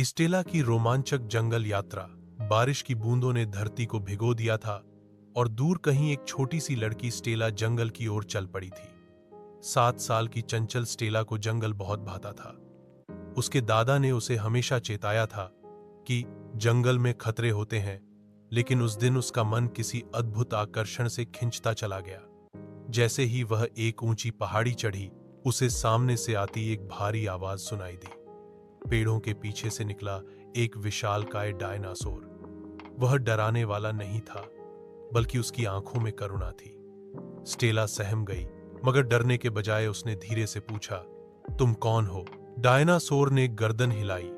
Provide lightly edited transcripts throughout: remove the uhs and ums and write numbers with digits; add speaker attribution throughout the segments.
Speaker 1: Stella की रोमांचक जंगल यात्रा। बारिश की बूंदों ने धरती को भिगो दिया था और दूर कहीं एक छोटी सी लड़की स्टेला जंगल की ओर चल पड़ी थी। 7 साल की चंचल स्टेला को जंगल बहुत भाता था। उसके दादा ने उसे हमेशा चेताया था कि जंगल में खतरे होते हैं, लेकिन उस दिन उसका मन किसी अद्भुत आकर्षण से खिंचता चला गया। जैसे ही वह एक ऊंची पहाड़ी चढ़ी, उसे सामने से आती एक भारी आवाज सुनाई दी। पेड़ों के पीछे से निकला एक विशालकाय डायनासोर। वह डराने वाला नहीं था, बल्कि उसकी आंखों में करुणा थी। स्टेला सहम गई, मगर डरने के बजाय उसने धीरे से पूछा, तुम कौन हो? डायनासोर ने गर्दन हिलाई।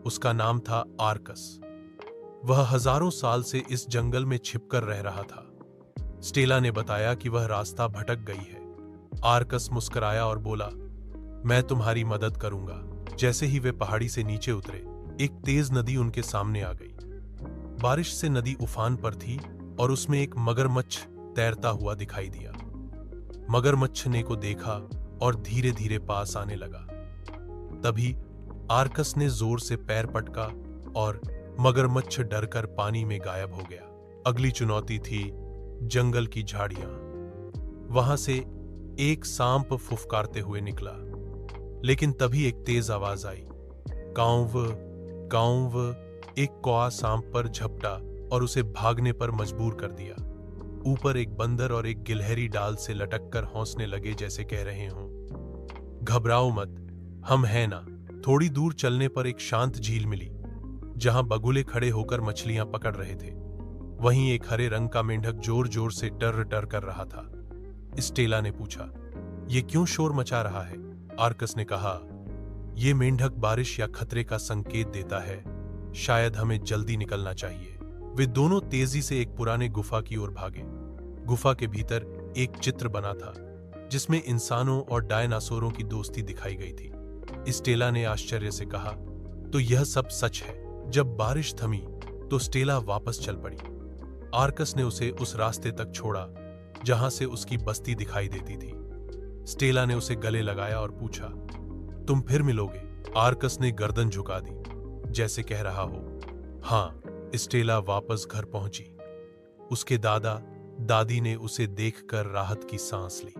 Speaker 1: उसका नाम था आर्कस। वह हजारों साल से इस जंगल में छिपकर रह रहा था। स्टेला ने बताया कि वह रास्ता भटक गई है। आर्कस मुस्कुराया और बोला, मैं तुम्हारी मदद करूंगा। जैसे ही वे पहाड़ी से नीचे उतरे, एक तेज नदी उनके सामने आ गई। बारिश से नदी उफान पर थी और उसमें एक मगरमच्छ तैरता हुआ दिखाई दिया। मगरमच्छ ने को देखा और धीरे धीरे पास आने लगा। तभी आर्कस ने जोर से पैर पटका और मगरमच्छ डरकर पानी में गायब हो गया। अगली चुनौती थी जंगल की झाड़ियां। वहां से एक सांप फुफकारते हुए निकला, लेकिन तभी एक तेज आवाज आई। कांव कांव। एक कौआ सांप पर झपटा और उसे भागने पर मजबूर कर दिया। ऊपर एक बंदर और एक गिलहरी डाल से लटककर हौंसने लगे, जैसे कह रहे हों, घबराओ मत, हम हैं ना। थोड़ी दूर चलने पर एक शांत झील मिली, जहां बगुले खड़े होकर मछलियां पकड़ रहे थे। वहीं एक हरे रंग का मेंढक जोर जोर से टर टर कर रहा था। स्टेला ने पूछा, ये क्यों शोर मचा रहा है? आर्कस ने कहा, यह मेंढक बारिश या खतरे का संकेत देता है। शायद हमें जल्दी निकलना चाहिए। वे दोनों तेजी से एक पुराने गुफा की ओर भागे। गुफा के भीतर एक चित्र बना था, जिसमें इंसानों और डायनासोरों की दोस्ती दिखाई गई थी। स्टेला ने आश्चर्य से कहा, तो यह सब सच है? जब बारिश थमी तो स्टेला वापस चल पड़ी। आर्कस ने उसे उस रास्ते तक छोड़ा जहां से उसकी बस्ती दिखाई देती थी। स्टेला ने उसे गले लगाया और पूछा, तुम फिर मिलोगे? आर्कस ने गर्दन झुका दी, जैसे कह रहा हो, हाँ। स्टेला वापस घर पहुंची। उसके दादा दादी ने उसे देखकर राहत की सांस ली।